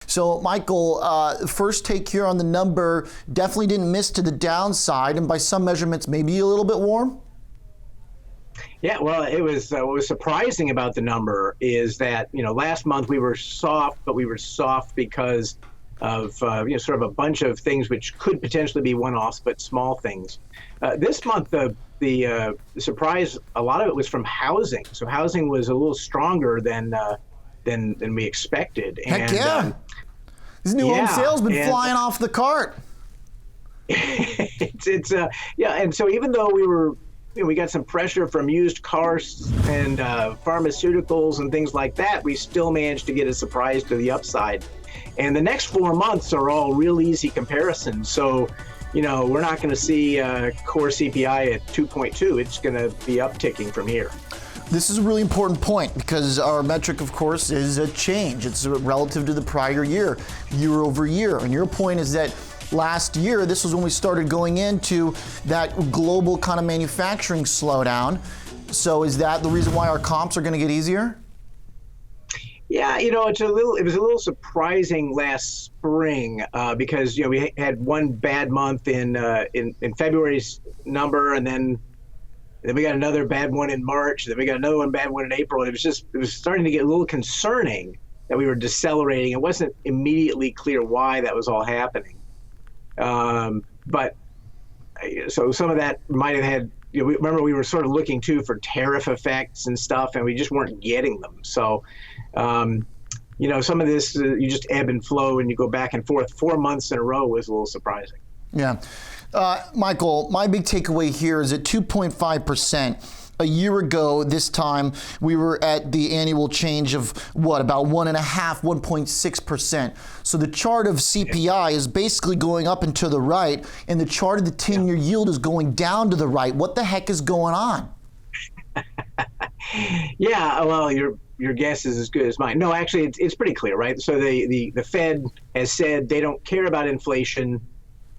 So, Michael, first take here on the number, definitely didn't miss to the downside, and by some measurements, maybe a little bit warm? Yeah, well, it was what was surprising about the number is that, last month we were soft, but we were soft because of, sort of a bunch of things which could potentially be one-offs, but small things. This month, the surprise, a lot of it was from housing. So housing was a little stronger than we expected. Heck yeah. These new home sales been flying off the cart. And so even though we got some pressure from used cars and pharmaceuticals and things like that, we still managed to get a surprise to the upside. And the next 4 months are all real easy comparisons. So, we're not going to see core CPI at 2.2. It's going to be upticking from here. This is a really important point because our metric, of course, is a change. It's relative to the prior year, year over year. And your point is that last year, this was when we started going into that global kind of manufacturing slowdown. So is that the reason why our comps are going to get easier? Yeah, it was a little surprising last spring because we had one bad month in February's number, and then we got another bad one in March, then we got another bad one in April. It was starting to get a little concerning that we were decelerating. It wasn't immediately clear why that was all happening. But so some of that might have had, remember we were sort of looking too for tariff effects and stuff, and we just weren't getting them. So, some of this, you just ebb and flow and you go back and forth. 4 months in a row was a little surprising. Yeah. Michael, my big takeaway here is at 2.5%. A year ago, this time, we were at the annual change of about 1.6%. So the chart of CPI is basically going up and to the right, and the chart of the 10-year yield is going down to the right. What the heck is going on? Yeah, well, your guess is as good as mine. No, actually, it's pretty clear, right? So the Fed has said they don't care about inflation.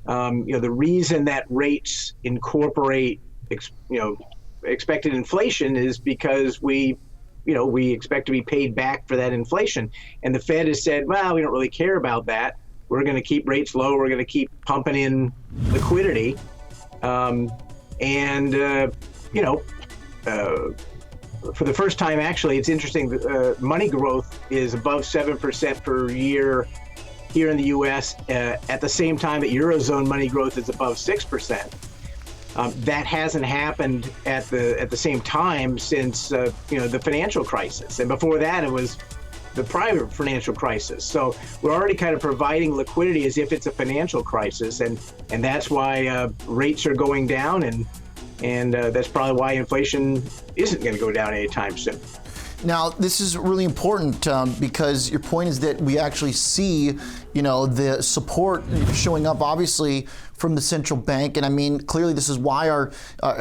The reason that rates incorporate, expected inflation is because we expect to be paid back for that inflation. And the Fed has said, well, we don't really care about that. We're going to keep rates low. We're going to keep pumping in liquidity. For the first time, actually, it's interesting. Money growth is above 7% per year here in the U.S. At the same time that Eurozone money growth is above 6%. That hasn't happened at the same time since the financial crisis, and before that it was the prior financial crisis. So we're already kind of providing liquidity as if it's a financial crisis, and that's why rates are going down, and that's probably why inflation isn't going to go down anytime soon. Now, this is really important because your point is that we actually see, the support showing up, obviously, from the central bank. And I mean, clearly, this is why our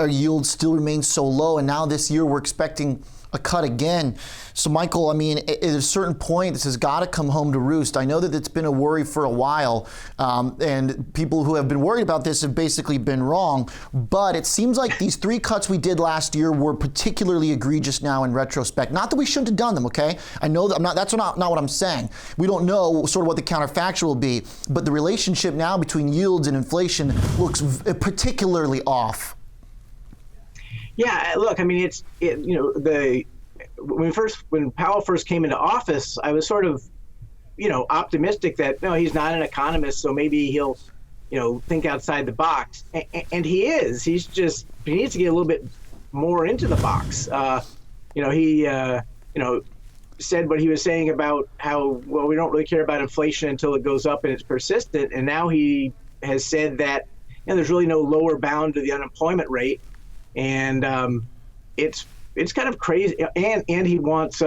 yields still remain so low. And now this year, we're expecting a cut again. So, Michael, I mean, at a certain point, this has got to come home to roost. I know that it's been a worry for a while, and people who have been worried about this have basically been wrong. But it seems like these 3 cuts we did last year were particularly egregious now in retrospect. Not that we shouldn't have done them, okay? I know that that's not what I'm saying. We don't know sort of what the counterfactual will be, but the relationship now between yields and inflation looks particularly off. Yeah, look, I mean, when Powell first came into office, I was sort of, optimistic that, no, he's not an economist, so maybe he'll, think outside the box. And he is. He needs to get a little bit more into the box. He said what he was saying about how, well, we don't really care about inflation until it goes up and it's persistent. And now he has said that, there's really no lower bound to the unemployment rate. And it's kind of crazy, and he wants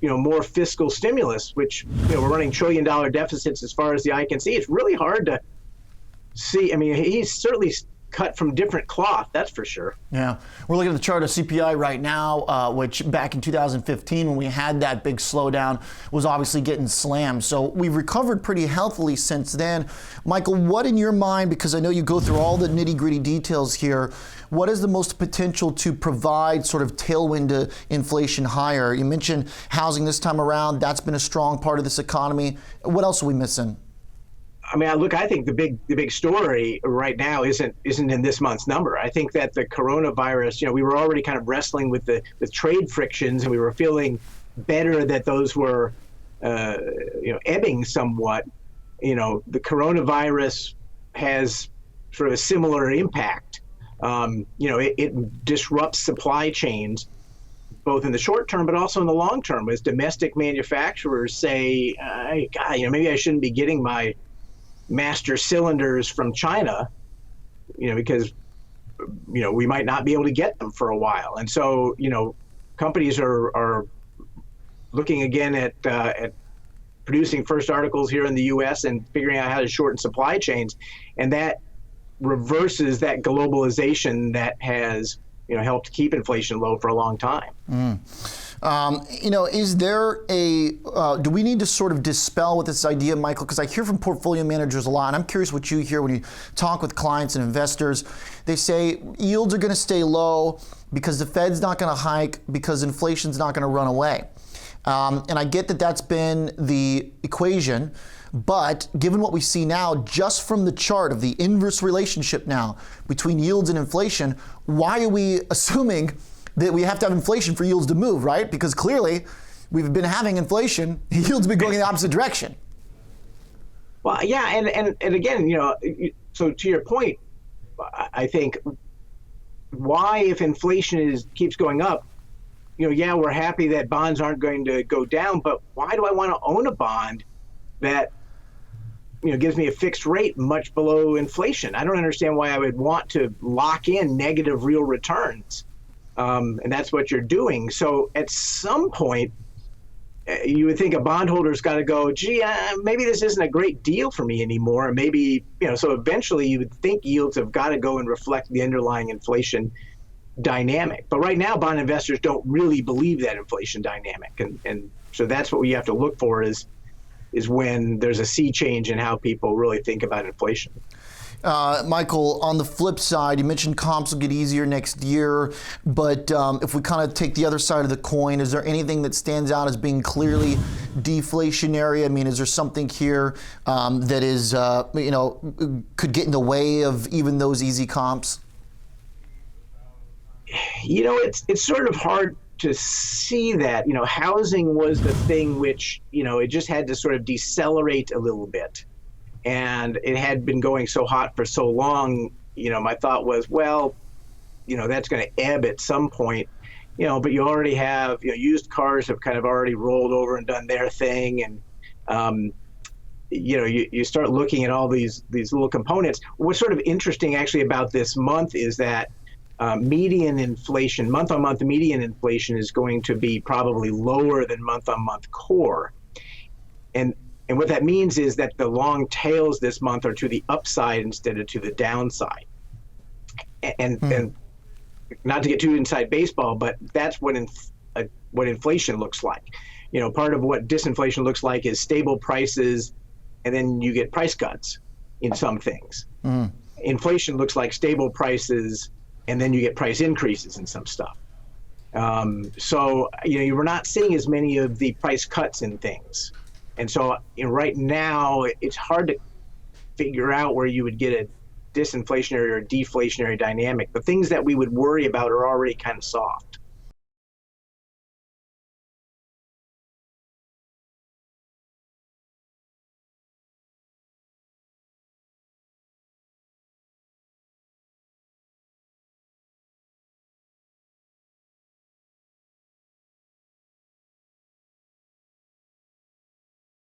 more fiscal stimulus, which we're running $1 trillion deficits as far as the eye can see. It's really hard to see. I mean, he's certainly cut from different cloth, that's for sure. Yeah, we're looking at the chart of CPI right now, which back in 2015, when we had that big slowdown, was obviously getting slammed. So we've recovered pretty healthily since then. Michael, what in your mind, because I know you go through all the nitty-gritty details here, what is the most potential to provide sort of tailwind to inflation higher? You mentioned housing this time around. That's been a strong part of this economy. What else are we missing? I mean, look, I think the big story right now isn't in this month's number. I think that the coronavirus, we were already kind of wrestling with the trade frictions, and we were feeling better that those were, ebbing somewhat. The coronavirus has sort of a similar impact. It disrupts supply chains, both in the short term, but also in the long term, as domestic manufacturers say, maybe I shouldn't be getting my master cylinders from China, because, we might not be able to get them for a while. And so, companies are looking again at producing first articles here in the U.S. and figuring out how to shorten supply chains. And that reverses that globalization that has, helped keep inflation low for a long time. Is there do we need to sort of dispel with this idea, Michael? Because I hear from portfolio managers a lot, and I'm curious what you hear when you talk with clients and investors. They say yields are going to stay low because the Fed's not going to hike because inflation's not going to run away. And I get that that's been the equation, but given what we see now, just from the chart of the inverse relationship now between yields and inflation, why are we assuming that we have to have inflation for yields to move, right? Because clearly we've been having inflation, yields been going in the opposite direction. Well, yeah, and again, so to your point, I think why, if inflation keeps going up, we're happy that bonds aren't going to go down, but why do I want to own a bond that gives me a fixed rate much below inflation? I don't understand why I would want to lock in negative real returns. And that's what you're doing. So at some point, you would think a bondholder's got to go, maybe this isn't a great deal for me anymore. And maybe, so eventually you would think yields have got to go and reflect the underlying inflation dynamic. But right now, bond investors don't really believe that inflation dynamic. And so that's what we have to look for is when there's a sea change in how people really think about inflation. Michael, on the flip side, you mentioned comps will get easier next year, but if we kind of take the other side of the coin, is there anything that stands out as being clearly deflationary? I mean, is there something here that is, could get in the way of even those easy comps? It's sort of hard to see that. Housing was the thing which, it just had to sort of decelerate a little bit. And it had been going so hot for so long, my thought was, well, that's going to ebb at some point, but you already have, used cars have kind of already rolled over and done their thing. And, you start looking at all these little components. What's sort of interesting actually about this month is that median inflation, month-on-month median inflation is going to be probably lower than month-on-month core. And what that means is that the long tails this month are to the upside instead of to the downside. And not to get too inside baseball, but that's what inflation looks like. Part of what disinflation looks like is stable prices, and then you get price cuts in some things. Inflation looks like stable prices, and then you get price increases in some stuff. So we're not seeing as many of the price cuts in things. And so right now, it's hard to figure out where you would get a disinflationary or deflationary dynamic. The things that we would worry about are already kind of soft.